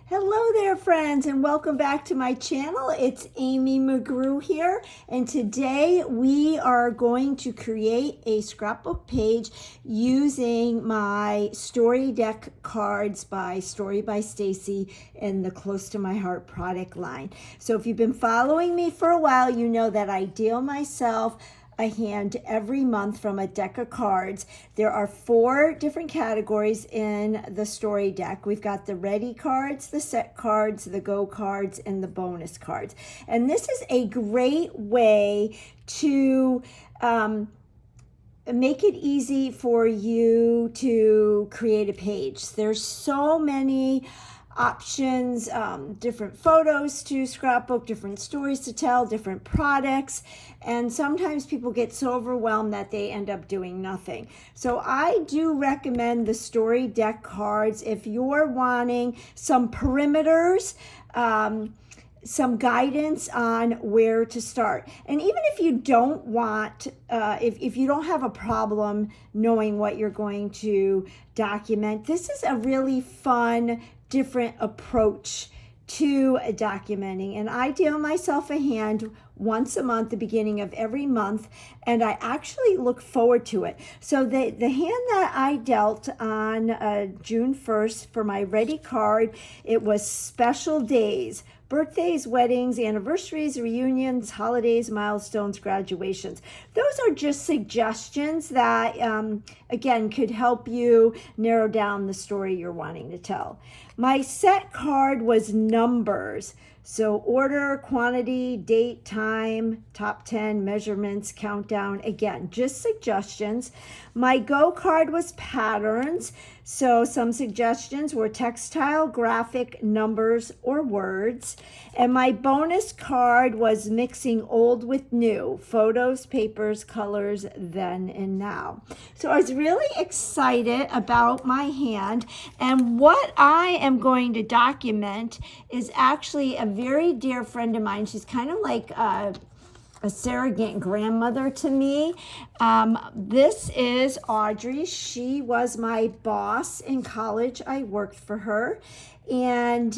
Hello there, friends, and welcome back to my channel. It's Amy McGrew here, and today we are going to create a scrapbook page using my story deck cards by Story by Stacy and the Close to My Heart product line. So if you've been following me for a while, you know that I deal myself a hand every month from a deck of cards. There are 4 different categories in the story deck. We've got the ready cards, the set cards, the go cards, and the bonus cards. And this is a great way to make it easy for you to create a page. There's so many options, different photos to scrapbook, different stories to tell, different products, and sometimes people get so overwhelmed that they end up doing nothing. So I do recommend the story deck cards if you're wanting some perimeters, some guidance on where to start. And even if you don't want, if you don't have a problem knowing what you're going to document, this is a really fun, different approach to documenting. And I deal myself a hand once a month, the beginning of every month, and I actually look forward to it. So the hand that I dealt on June 1st for my ready card, it was special days. Birthdays, weddings, anniversaries, reunions, holidays, milestones, graduations. Those are just suggestions that, again, could help you narrow down the story you're wanting to tell. My set card was numbers. So order, quantity, date, time, top 10, measurements, countdown. Again, just suggestions. My go card was patterns. So some suggestions were textile, graphic, numbers, or words. And my bonus card was mixing old with new, photos, papers, colors, then and now. So I was really excited about my hand. And what I am going to document is actually a very dear friend of mine. She's kind of like a surrogate grandmother to me. This is Audrey. She was my boss in college. I worked for her and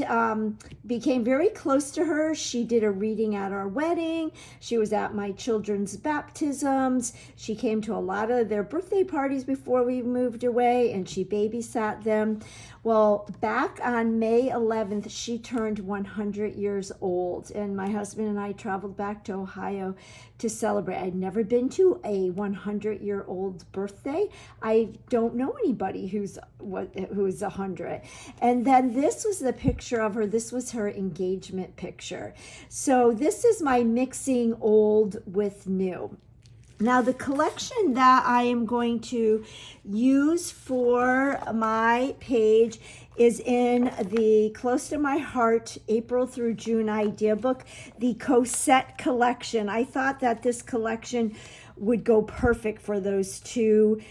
became very close to her. She did a reading at our wedding. She was at my children's baptisms. She came to a lot of their birthday parties before we moved away, and she babysat them. Well, back on May 11th, she turned 100 years old, and my husband and I traveled back to Ohio to celebrate. I'd never been to a 100-year-old birthday. I don't know anybody who's 100. And then this was the picture of her. This was her engagement picture. So this is my mixing old with new. Now, the collection that I am going to use for my page is in the Close to My Heart April through June idea book, the Cosette collection. I thought that this collection would go perfect for those 2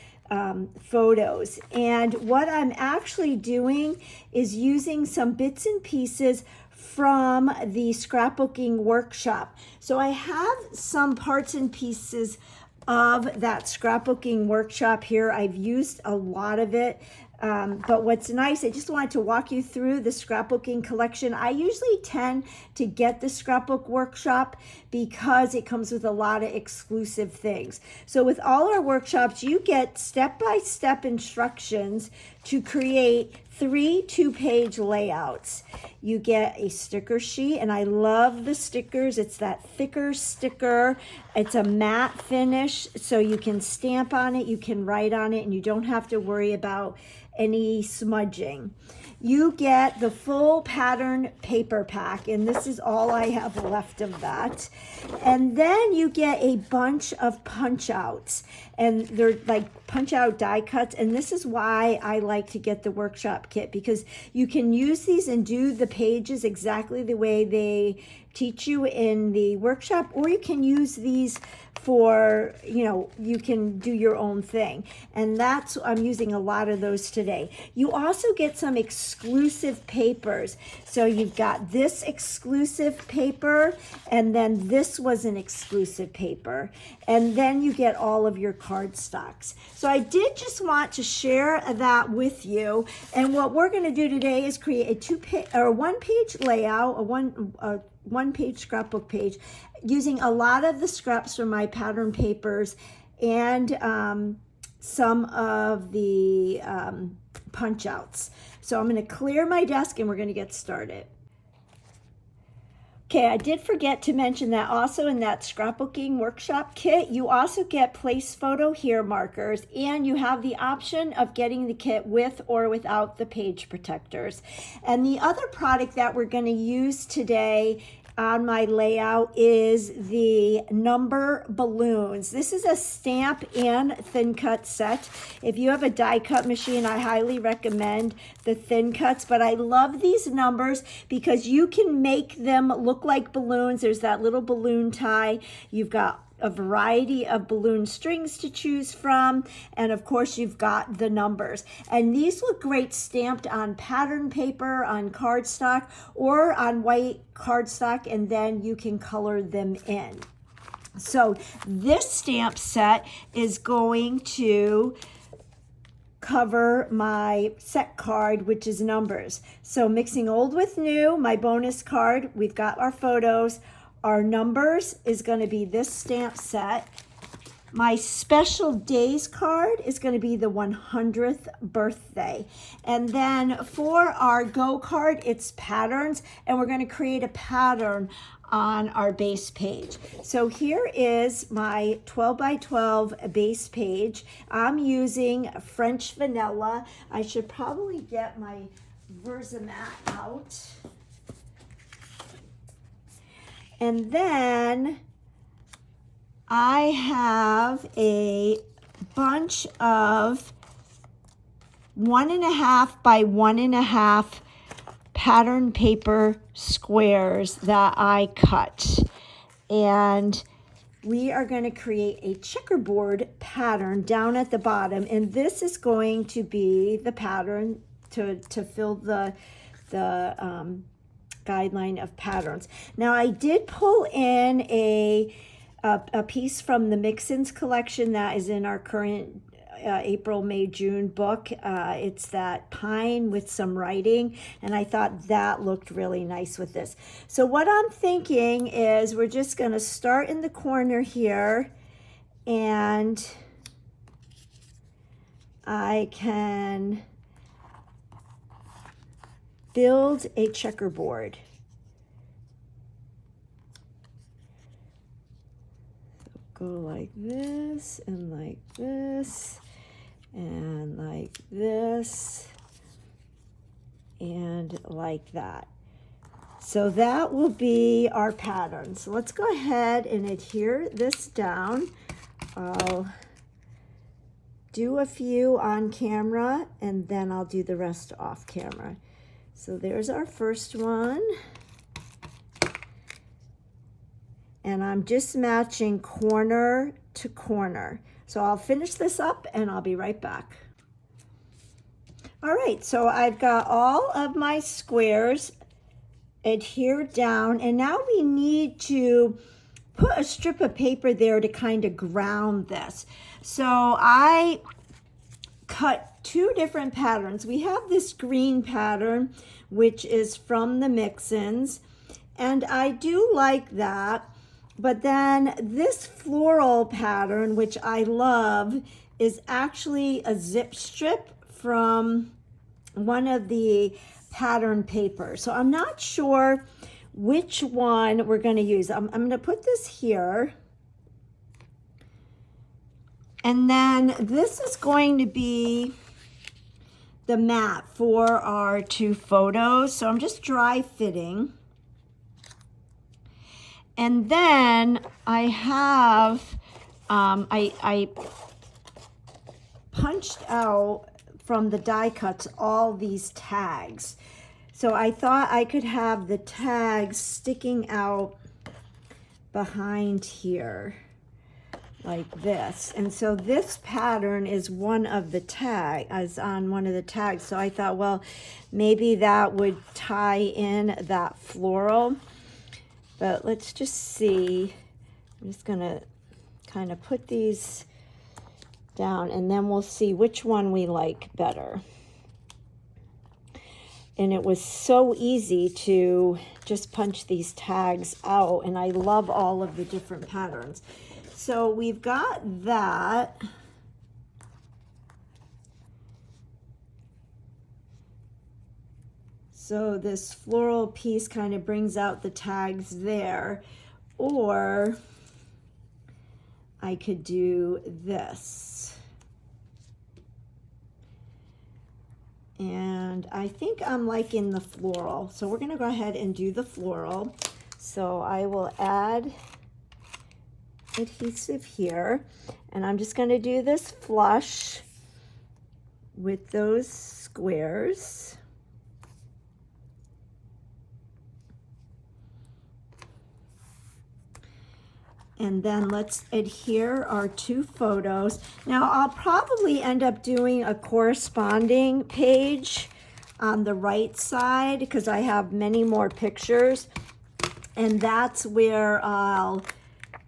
photos. And what I'm actually doing is using some bits and pieces from the scrapbooking workshop. So I have some parts and pieces of that scrapbooking workshop here. I've used a lot of it. But what's nice, I just wanted to walk you through the scrapbooking collection. I usually tend to get the scrapbook workshop because it comes with a lot of exclusive things. So with all our workshops, you get step-by-step instructions to create 3 2-page layouts. You get a sticker sheet, and I love the stickers. It's that thicker sticker. It's a matte finish, so you can stamp on it, you can write on it, and you don't have to worry about any smudging. You get the full pattern paper pack, and this is all I have left of that. And then you get a bunch of punch outs, and they're like punch out die cuts. And this is why I like to get the workshop kit, because you can use these and do the pages exactly the way they teach you in the workshop, or you can use these for, you can do your own thing. And I'm using a lot of those today. You also get some exclusive papers. So you've got this exclusive paper, and then this was an exclusive paper. And then you get all of your cardstocks. So I did just want to share that with you. And what we're going to do today is create a one-page layout, a one-page scrapbook page, using a lot of the scraps from my pattern papers and some of the punch outs. So I'm going to clear my desk and we're going to get started. Okay, I did forget to mention that also in that scrapbooking workshop kit, you also get place photo here markers, and you have the option of getting the kit with or without the page protectors. And the other product that we're going to use today on my layout is the number balloons. This is a stamp and ThinCut set. If you have a die cut machine, I highly recommend the ThinCuts, but I love these numbers because you can make them look like balloons. There's that little balloon tie. You've got a variety of balloon strings to choose from, and of course you've got the numbers. And these look great stamped on pattern paper, on cardstock, or on white cardstock, and then you can color them in. So this stamp set is going to cover my set card, which is numbers. So mixing old with new, my bonus card, we've got our photos. Our numbers is going to be this stamp set. My special days card is going to be the 100th birthday. And then for our go card, it's patterns, and we're going to create a pattern on our base page. So here is my 12 by 12 base page. I'm using French vanilla. I should probably get my Versamat out. And then I have a bunch of 1.5 by 1.5 pattern paper squares that I cut. And we are going to create a checkerboard pattern down at the bottom. And this is going to be the pattern to fill the guideline of patterns. Now I did pull in a piece from the Mix-Ins collection that is in our current April, May, June book. It's that pine with some writing, and I thought that looked really nice with this. So what I'm thinking is we're just going to start in the corner here, and I can build a checkerboard. So go like this, and like this, and like this, and like that. So that will be our pattern. So let's go ahead and adhere this down. I'll do a few on camera, and then I'll do the rest off camera. So there's our first one. And I'm just matching corner to corner. So I'll finish this up and I'll be right back. All right, so I've got all of my squares adhered down, and now we need to put a strip of paper there to kind of ground this. So I cut two different patterns. We have this green pattern, which is from the Mix-Ins, and I do like that. But then this floral pattern, which I love, is actually a zip strip from one of the pattern papers. So I'm not sure which one we're going to use. I'm going to put this here. And then this is going to be the mat for our two photos. So I'm just dry fitting. And then I have, I punched out from the die cuts all these tags. So I thought I could have the tags sticking out behind here like this. And so this pattern is one of the tags, on one of the tags. So I thought, well, maybe that would tie in that floral. But let's just see. I'm just gonna kind of put these down and then we'll see which one we like better. And it was so easy to just punch these tags out, and I love all of the different patterns. So we've got that. So this floral piece kind of brings out the tags there, or I could do this. And I think I'm liking the floral. So we're gonna go ahead and do the floral. So I will add adhesive here, and I'm just gonna do this flush with those squares. And then let's adhere our two photos. Now I'll probably end up doing a corresponding page on the right side because I have many more pictures, and that's where I'll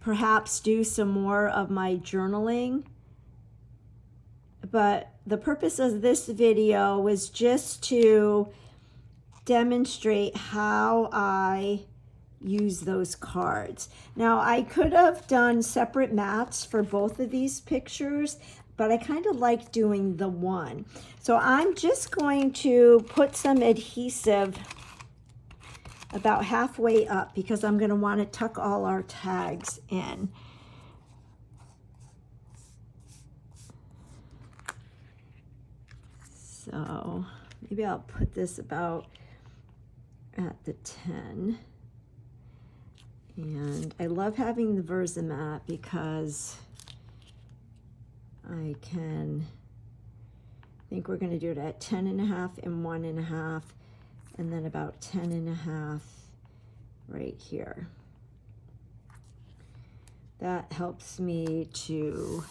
perhaps do some more of my journaling. But the purpose of this video was just to demonstrate how I use those cards. Now I could have done separate mats for both of these pictures, but I kind of like doing the one. So I'm just going to put some adhesive about halfway up because I'm going to want to tuck all our tags in. So maybe I'll put this about at the 10. And I love having the Versamat because I think we're going to do it at 10.5 and 1.5, and then about 10.5 right here. That helps me to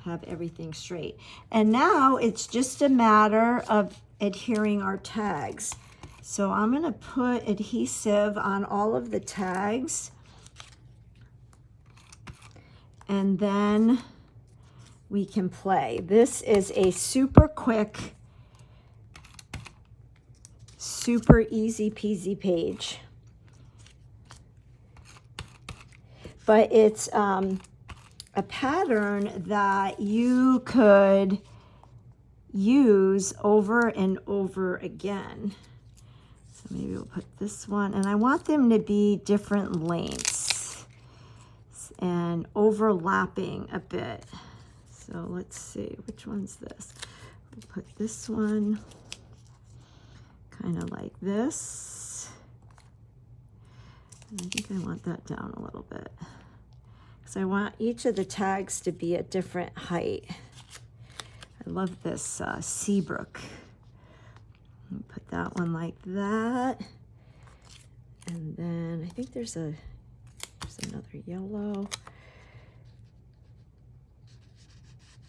have everything straight. And now it's just a matter of adhering our tags. So I'm going to put adhesive on all of the tags, and then we can play. This is a super quick, super easy peasy page. But it's a pattern that you could use over and over again. So maybe we'll put this one, and I want them to be different lengths and overlapping a bit. So let's see, which one's this? We'll put this one kind of like this. And I think I want that down a little bit because I want each of the tags to be a different height. I love this Seabrook. Put that one like that, and then I think there's another yellow.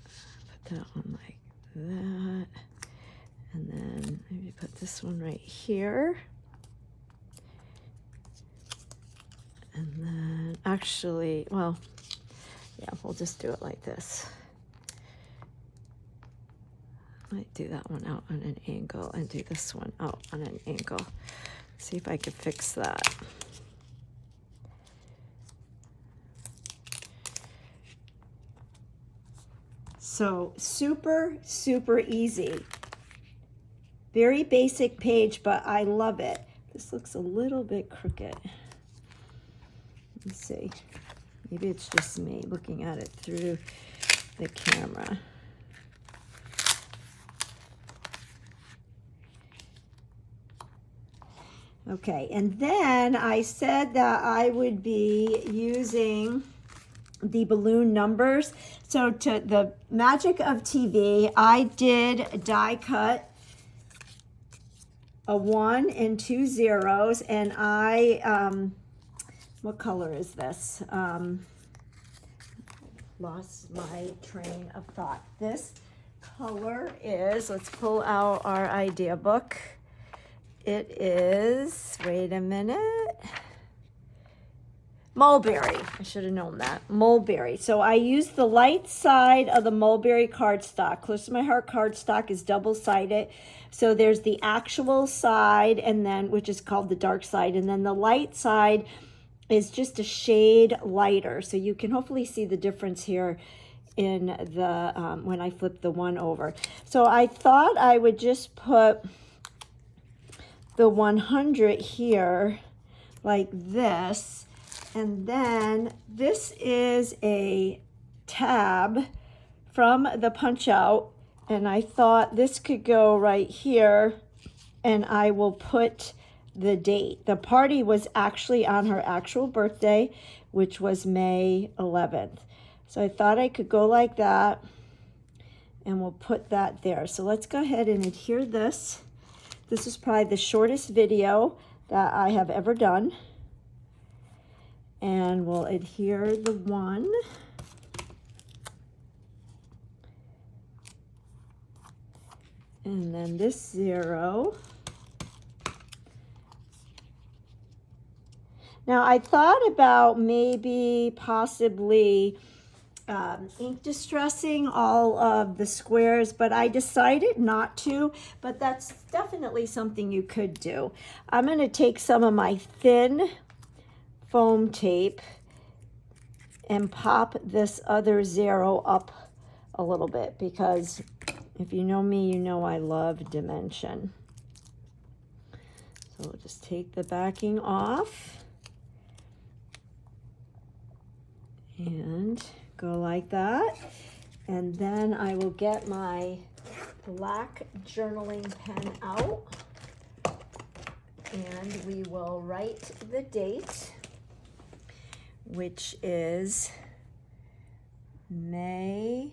Put that one like that, and then maybe put this one right here, and then actually, well, yeah, we'll just do it like this. Might do that one out on an angle and do this one out on an angle. See if I could fix that. So super, super easy. Very basic page, but I love it. This looks a little bit crooked. Let's see. Maybe it's just me looking at it through the camera. Okay, and then I said that I would be using the balloon numbers. So to the magic of TV, I did die cut a 1 and 2 zeros, and I, what color is this? Lost my train of thought. This color is, let's pull out our idea book. It is, wait a minute, mulberry. I should have known that. Mulberry. So I used the light side of the mulberry cardstock. Close to My Heart cardstock is double-sided. So there's the actual side, and then, which is called the dark side, and then the light side is just a shade lighter. So you can hopefully see the difference here in the when I flip the one over. So I thought I would just put the 100 here like this. And then this is a tab from the punch out, and I thought this could go right here, and I will put the date. The party was actually on her actual birthday, which was May 11th. So I thought I could go like that, and we'll put that there. So let's go ahead and adhere this. This is probably the shortest video that I have ever done. And we'll adhere the 1. And then this 0. Now I thought about maybe possibly ink distressing all of the squares, but I decided not to, but that's definitely something you could do. I'm going to take some of my thin foam tape and pop this other 0 up a little bit, because if you know me, you know I love dimension. So we'll just take the backing off and go like that. And then I will get my black journaling pen out, and we will write the date, which is May.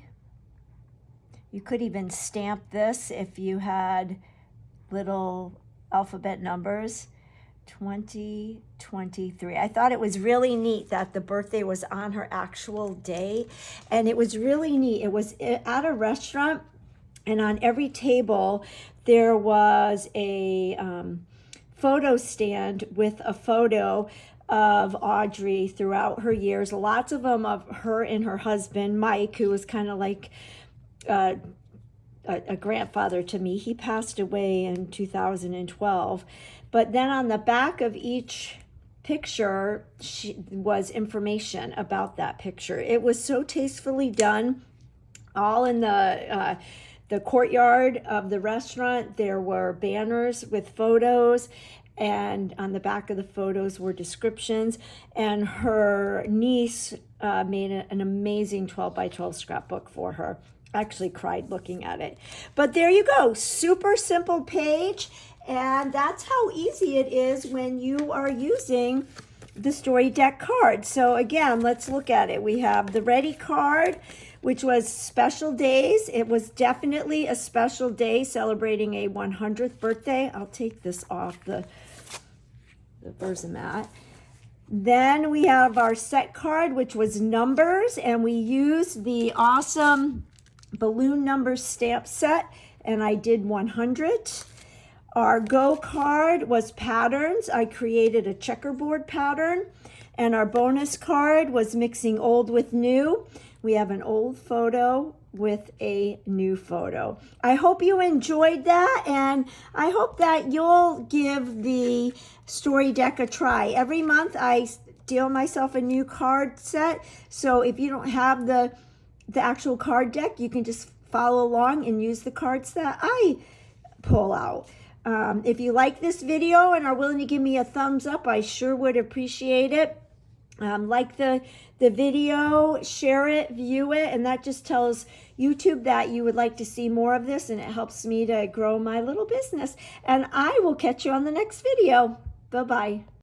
You could even stamp this if you had little alphabet numbers. 2023. I thought it was really neat that the birthday was on her actual day, and it was really neat. It was at a restaurant, and on every table there was a photo stand with a photo of Audrey throughout her years, lots of them of her and her husband, Mike, who was kind of like a grandfather to me. He passed away in 2012. But then on the back of each picture was information about that picture. It was so tastefully done, all in the courtyard of the restaurant. There were banners with photos, and on the back of the photos were descriptions. And her niece made an amazing 12 by 12 scrapbook for her. I actually cried looking at it. But there you go, super simple page. And that's how easy it is when you are using the Story Deck card. So again, let's look at it. We have the Ready card, which was special days. It was definitely a special day celebrating a 100th birthday. I'll take this off the Versamat. Then we have our set card, which was numbers, and we used the awesome balloon number stamp set, and I did 100. Our Go card was patterns. I created a checkerboard pattern. And our bonus card was mixing old with new. We have an old photo with a new photo. I hope you enjoyed that, and I hope that you'll give the Story Deck a try. Every month I deal myself a new card set, so if you don't have the actual card deck, you can just follow along and use the cards that I pull out. If you like this video and are willing to give me a thumbs up, I sure would appreciate it. Like the video, share it, view it, and that just tells YouTube that you would like to see more of this, and it helps me to grow my little business. And I will catch you on the next video. Bye-bye.